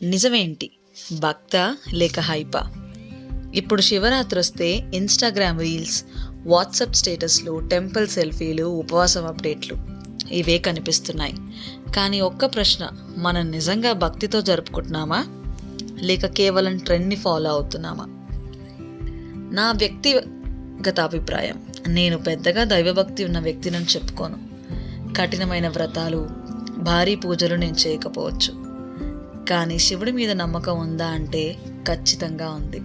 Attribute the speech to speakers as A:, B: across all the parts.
A: నిజమేంటి? భక్తా లేక హైపా? ఇప్పుడు శివరాత్రి వస్తే ఇన్స్టాగ్రామ్ రీల్స్, వాట్సాప్ స్టేటస్లు, టెంపుల్ సెల్ఫీలు, ఉపవాసం అప్డేట్లు ఇవే కనిపిస్తున్నాయి. కానీ ఒక్క ప్రశ్న, మనం నిజంగా భక్తితో జరుపుకుంటున్నామా లేక కేవలం ట్రెండ్ని ఫాలో అవుతున్నామా? నా వ్యక్తిగత అభిప్రాయం, నేను పెద్దగా దైవభక్తి ఉన్న వ్యక్తిని చెప్పుకోను. కఠినమైన వ్రతాలు, భారీ పూజలు నేను చేయకపోవచ్చు, కానీ శివుడి మీద నమ్మకం ఉందా అంటే ఖచ్చితంగా ఉంది.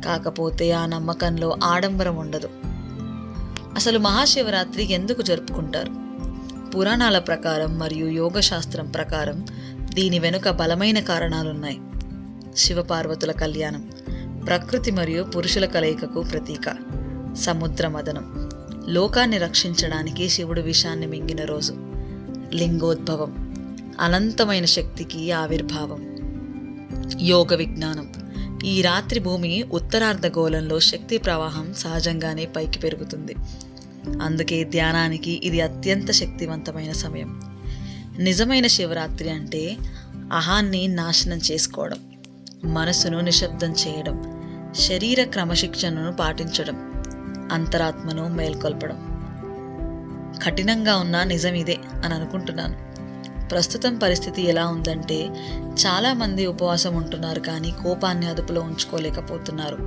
A: కాకపోతే ఆ నమ్మకంలో ఆడంబరం ఉండదు. అసలు మహాశివరాత్రి ఎందుకు జరుపుకుంటారు? పురాణాల ప్రకారం మరియు యోగశాస్త్రం ప్రకారం దీని వెనుక బలమైన కారణాలున్నాయి. శివపార్వతుల కళ్యాణం, ప్రకృతి మరియు పురుషుల కలయికకు ప్రతీక. సముద్ర మదనం, లోకాన్ని రక్షించడానికి శివుడు విషాన్ని మింగిన రోజు. లింగోద్భవం, అనంతమైన శక్తికి ఆవిర్భావం. యోగ విజ్ఞానం, ఈ రాత్రి భూమి ఉత్తరార్ధగోళంలో శక్తి ప్రవాహం సహజంగానే పైకి పెరుగుతుంది. అందుకే ధ్యానానికి ఇది అత్యంత శక్తివంతమైన సమయం. నిజమైన శివరాత్రి అంటే అహాన్ని నాశనం చేసుకోవడం, మనసును నిశ్శబ్దం చేయడం, శరీర క్రమశిక్షణను పాటించడం, అంతరాత్మను మేల్కొల్పడం. కఠినంగా ఉన్న నిజం ఇదే అని అనుకుంటున్నాను. ప్రస్తుతం పరిస్థితి ఎలా ఉందంటే, చాలామంది ఉపవాసం ఉంటున్నారు కానీ కోపాన్ని అదుపులో ఉంచుకోలేకపోతున్నారు.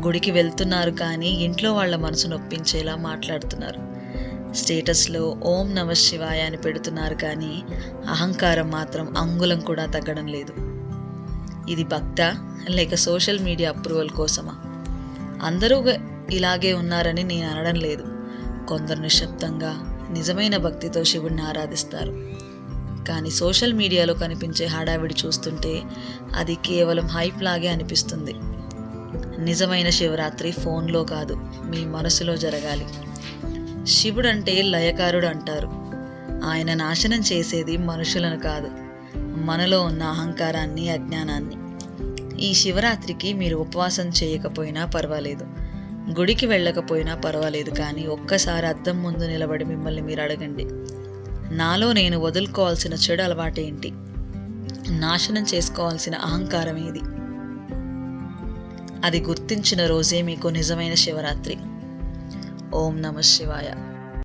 A: గుడికి వెళ్తున్నారు కానీ ఇంట్లో వాళ్ళ మనసు నొప్పించేలా మాట్లాడుతున్నారు. స్టేటస్లో ఓం నమ శివాయ అని పెడుతున్నారు కానీ అహంకారం మాత్రం అంగుళం కూడా తగ్గడం లేదు. ఇది భక్తా లేక సోషల్ మీడియా అప్రూవల్ కోసమా? అందరూ ఇలాగే ఉన్నారని నేను అనడం లేదు. కొందరు నిశ్శబ్దంగా నిజమైన భక్తితో శివుడిని ఆరాధిస్తారు. కానీ సోషల్ మీడియాలో కనిపించే హడావిడి చూస్తుంటే అది కేవలం హైప్ లాగే అనిపిస్తుంది. నిజమైన శివరాత్రి ఫోన్లో కాదు, మీ మనసులో జరగాలి. శివుడంటే లయకారుడు అంటారు. ఆయన నాశనం చేసేది మనుషులను కాదు, మనలో ఉన్న అహంకారాన్ని, అజ్ఞానాన్ని. ఈ శివరాత్రికి మీరు ఉపవాసం చేయకపోయినా పర్వాలేదు, గుడికి వెళ్ళకపోయినా పర్వాలేదు, కానీ ఒక్కసారి అద్దం ముందు నిలబడి మిమ్మల్ని మీరు అడగండి, నాలో నేను వదులుకోవాల్సిన చెడు అలవాటేంటి? నాశనం చేసుకోవాల్సిన అహంకారం ఏది? అది గుర్తించిన రోజే మీకు నిజమైన శివరాత్రి. ఓం నమః శివాయ.